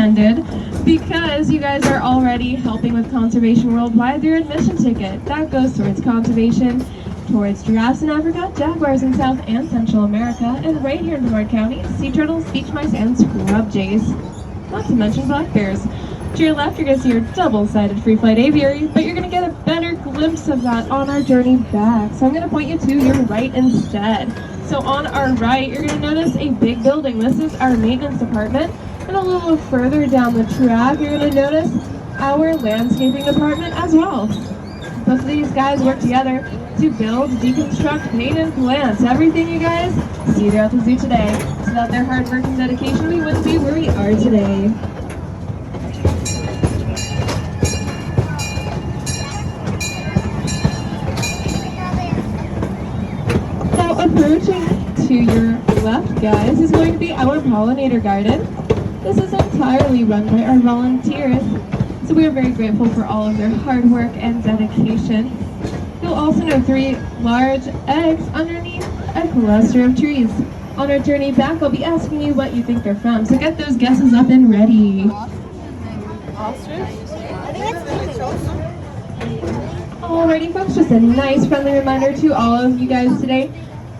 attended because you guys are already helping with conservation worldwide. Your admission ticket, that goes towards conservation, towards giraffes in Africa, jaguars in South and Central America, and right here in Brevard County, sea turtles, beach mice, and scrub jays. Not to mention black bears. To your left, you're going to see your double-sided free flight aviary, but you're going to get a better glimpse of that on our journey back. So I'm going to point you to your right instead. So on our right, you're going to notice a big building. This is our maintenance department. And a little further down the track, you're going to notice our landscaping department as well. Both of these guys work together to build, deconstruct, paint, and plant everything you guys see throughout the zoo today. So without their hard work and dedication, we wouldn't be where we are today. Now approaching to your left, guys, is going to be our pollinator garden. This is entirely run by our volunteers, so we are very grateful for all of their hard work and dedication. You'll also know 3 large eggs underneath a cluster of trees. On our journey back, I'll be asking you what you think they're from, so get those guesses up and ready. Alrighty folks, just a nice friendly reminder to all of you guys today.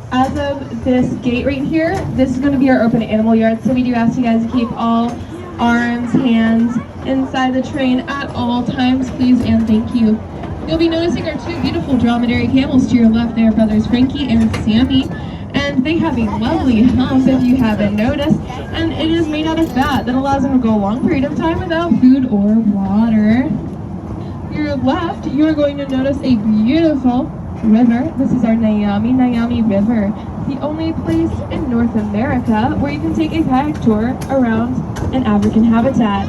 As of this gate right here, this is going to be our open animal yard, so we do ask you guys to keep all arms, hands inside the train at all times, please and thank you. You'll be noticing our 2 beautiful dromedary camels to your left. They are brothers Frankie and Sammy, and they have a lovely hump if you haven't noticed, and it is made out of fat that allows them to go a long period of time without food or water. Your left, you are going to notice a beautiful river. This is our Nyami River, the only place in North America where you can take a kayak tour around an African habitat.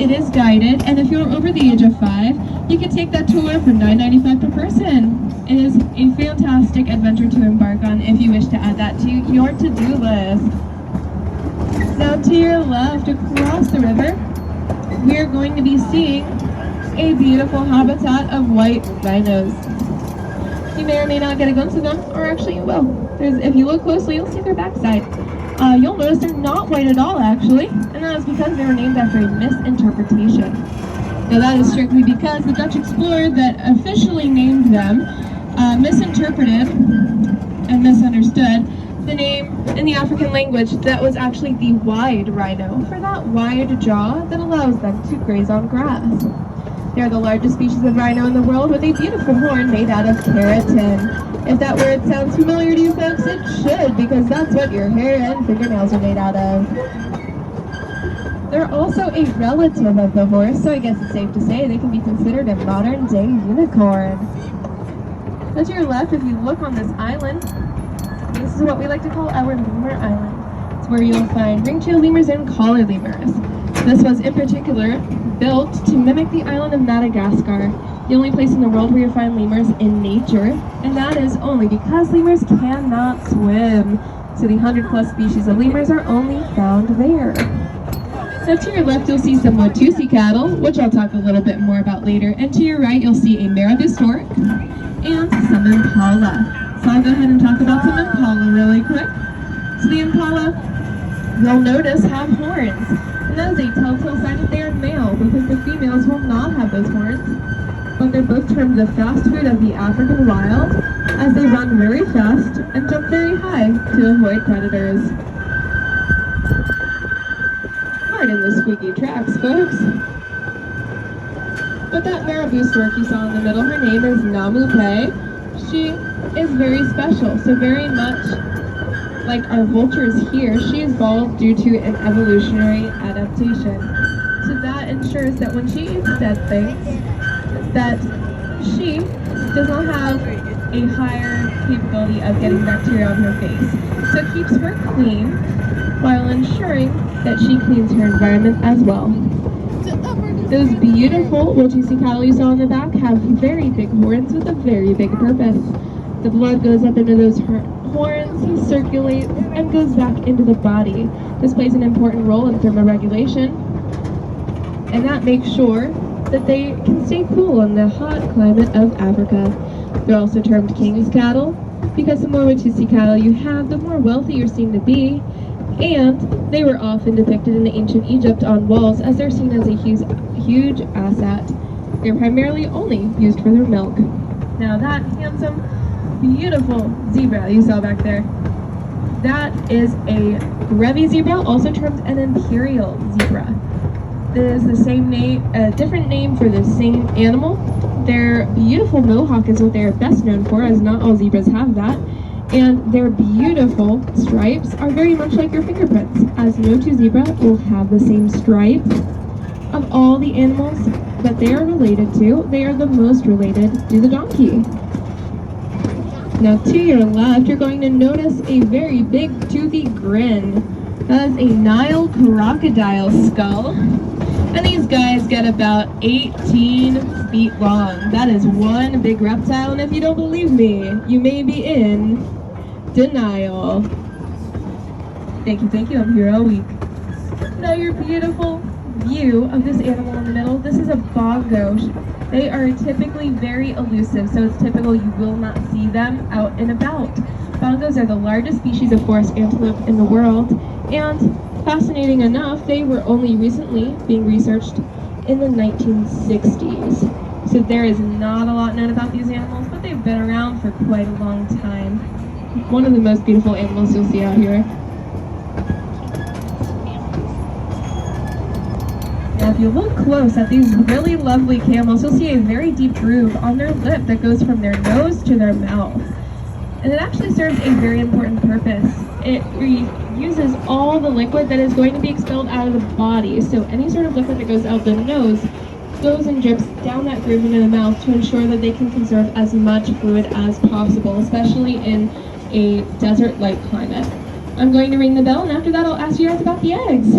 It is guided, and if you're over the age of 5, you can take that tour for $9.95 per person. It is a fantastic adventure to embark on if you wish to add that to your to-do list. Now to your left, across the river, we are going to be seeing a beautiful habitat of white rhinos. You may or may not get a glimpse of them, or actually you will. If you look closely, you'll see their backside. You'll notice they're not white at all, actually, and that is because they were named after a misinterpretation. Now that is strictly because the Dutch explorer that officially named them misinterpreted and misunderstood the name in the African language that was actually the wide rhino for that wide jaw that allows them to graze on grass. They are the largest species of rhino in the world with a beautiful horn made out of keratin. If that word sounds familiar to you folks, it should, because that's what your hair and fingernails are made out of. They're also a relative of the horse, so I guess it's safe to say they can be considered a modern-day unicorn. Now to your left, if you look on this island, this is what we like to call our lemur island. It's where you'll find ring-tailed lemurs and collar lemurs. This was in particular built to mimic the island of Madagascar, the only place in the world where you find lemurs in nature, and that is only because lemurs cannot swim. So the 100+ species of lemurs are only found there. Now to your left, you'll see some Watusi cattle, which I'll talk a little bit more about later, and to your right, you'll see a Marabou stork and some impala. So I'll go ahead and talk about some impala really quick. So the impala, you'll notice, have horns. And that is a telltale sign that they are male, because the females will not have those horns. But they're both termed the fast food of the African wild, as they run very fast and jump very high to avoid predators. Pardon the squeaky tracks, folks. But that Marabou stork you saw in the middle, her name is Namupe. She is very special, so very much like our vultures here, she is bald due to an evolutionary adaptation. So that ensures that when she eats dead things, that she does not have a higher capability of getting bacteria on her face. So it keeps her clean while ensuring that she cleans her environment as well. Those beautiful Watusi cattle you saw in the back have very big horns with a very big purpose. The blood goes up into those horns, circulates, and goes back into the body. This plays an important role in thermoregulation, and that makes sure that they can stay cool in the hot climate of Africa. They're also termed king's cattle, because the more Watusi cattle you have, the more wealthy you're seen to be, And they were often depicted in ancient Egypt on walls as they're seen as a huge asset. They're primarily only used for their milk. Now that handsome, beautiful zebra you saw back there, that is a Grevy's zebra, also termed an imperial zebra. It is the same name, a different name for the same animal. Their beautiful mohawk is what they are best known for, as not all zebras have that. And their beautiful stripes are very much like your fingerprints, as no two zebra will have the same stripe. Of all the animals that they are related to, they are the most related to the donkey. Now to your left, you're going to notice a very big toothy grin. That is a Nile crocodile skull. And these guys get about 18 feet long. That is one big reptile, and if you don't believe me, you may be in denial. Thank you, I'm here all week. Now your beautiful view of this animal in the middle, this is a bongo. They are typically very elusive, so it's typical you will not see them out and about. Bongos are the largest species of forest antelope in the world, and fascinating enough, they were only recently being researched in the 1960s. So there is not a lot known about these animals, but they've been around for quite a long time. One of the most beautiful animals you'll see out here. Now if you look close at these really lovely camels, you'll see a very deep groove on their lip that goes from their nose to their mouth. And it actually serves a very important purpose. It uses all the liquid that is going to be expelled out of the body. So any sort of liquid that goes out the nose goes and drips down that groove into the mouth to ensure that they can conserve as much fluid as possible, especially in a desert-like climate. I'm going to ring the bell, and after that I'll ask you guys about the eggs.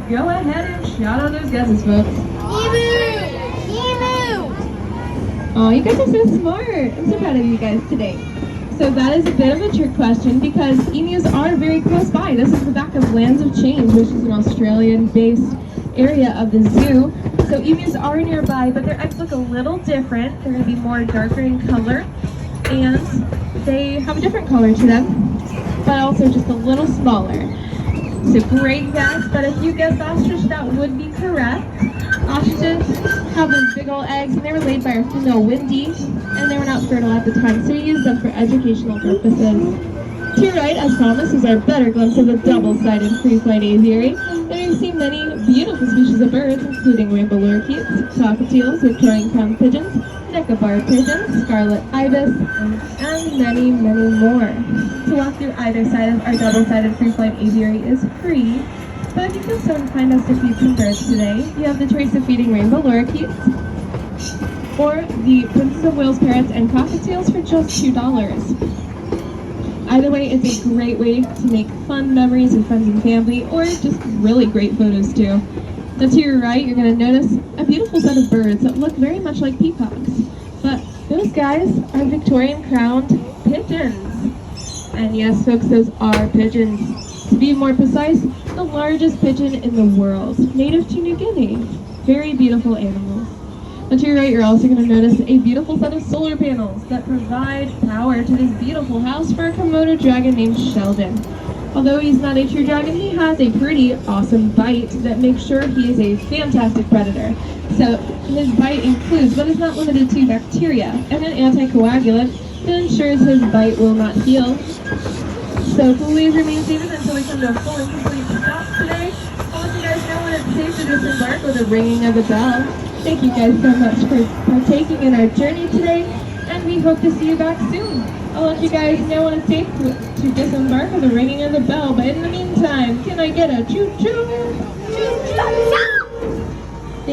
Go ahead and shout out those guesses, folks. Oh, you guys are so smart. I'm so proud of you guys today. So that is a bit of a trick question because emus are very close by. This is the back of Lands of Change, which is an Australian-based area of the zoo. So emus are nearby, but their eggs look a little different. They're going to be more darker in color, and they have a different color to them, but also just a little smaller. So great guess, but if you guessed ostrich, that would be correct. Ostriches have those big old eggs, and they were laid by our female Windy, and they were not fertile at the time, so we used them for educational purposes. To your right, as promised, is our better glimpse of the double-sided free-flight aviary. And we've seen many beautiful species of birds, including rainbow lorikeets, cockatiels, Victorian crowned pigeons, Nicobar pigeons, scarlet ibis, and many, many more. To walk through either side of our double-sided free-flight aviary is free. But if you feel so inclined as to feed some birds today, you have the choice of feeding rainbow lorikeets or the Princess of Wales parrots and cockatiels for just $2. Either way, it's a great way to make fun memories with friends and family, or just really great photos too. Now to your right, you're going to notice a beautiful set of birds that look very much like peacocks. But those guys are Victorian crowned pigeons. And yes, folks, those are pigeons. To be more precise, the largest pigeon in the world, native to New Guinea. Very beautiful animals. And to your right, you're also going to notice a beautiful set of solar panels that provide power to this beautiful house for a Komodo dragon named Sheldon. Although he's not a true dragon, he has a pretty awesome bite that makes sure he is a fantastic predator. So his bite includes, but is not limited to, bacteria and an anticoagulant that ensures his bite will not heal. So please remain seated until we come to a full and complete stop today. I'll let you guys know when it's safe to disembark with the ringing of the bell. Thank you guys so much for partaking in our journey today, and we hope to see you back soon. I'll let you guys know when it's safe to disembark with the ringing of the bell, but in the meantime, can I get a choo-choo?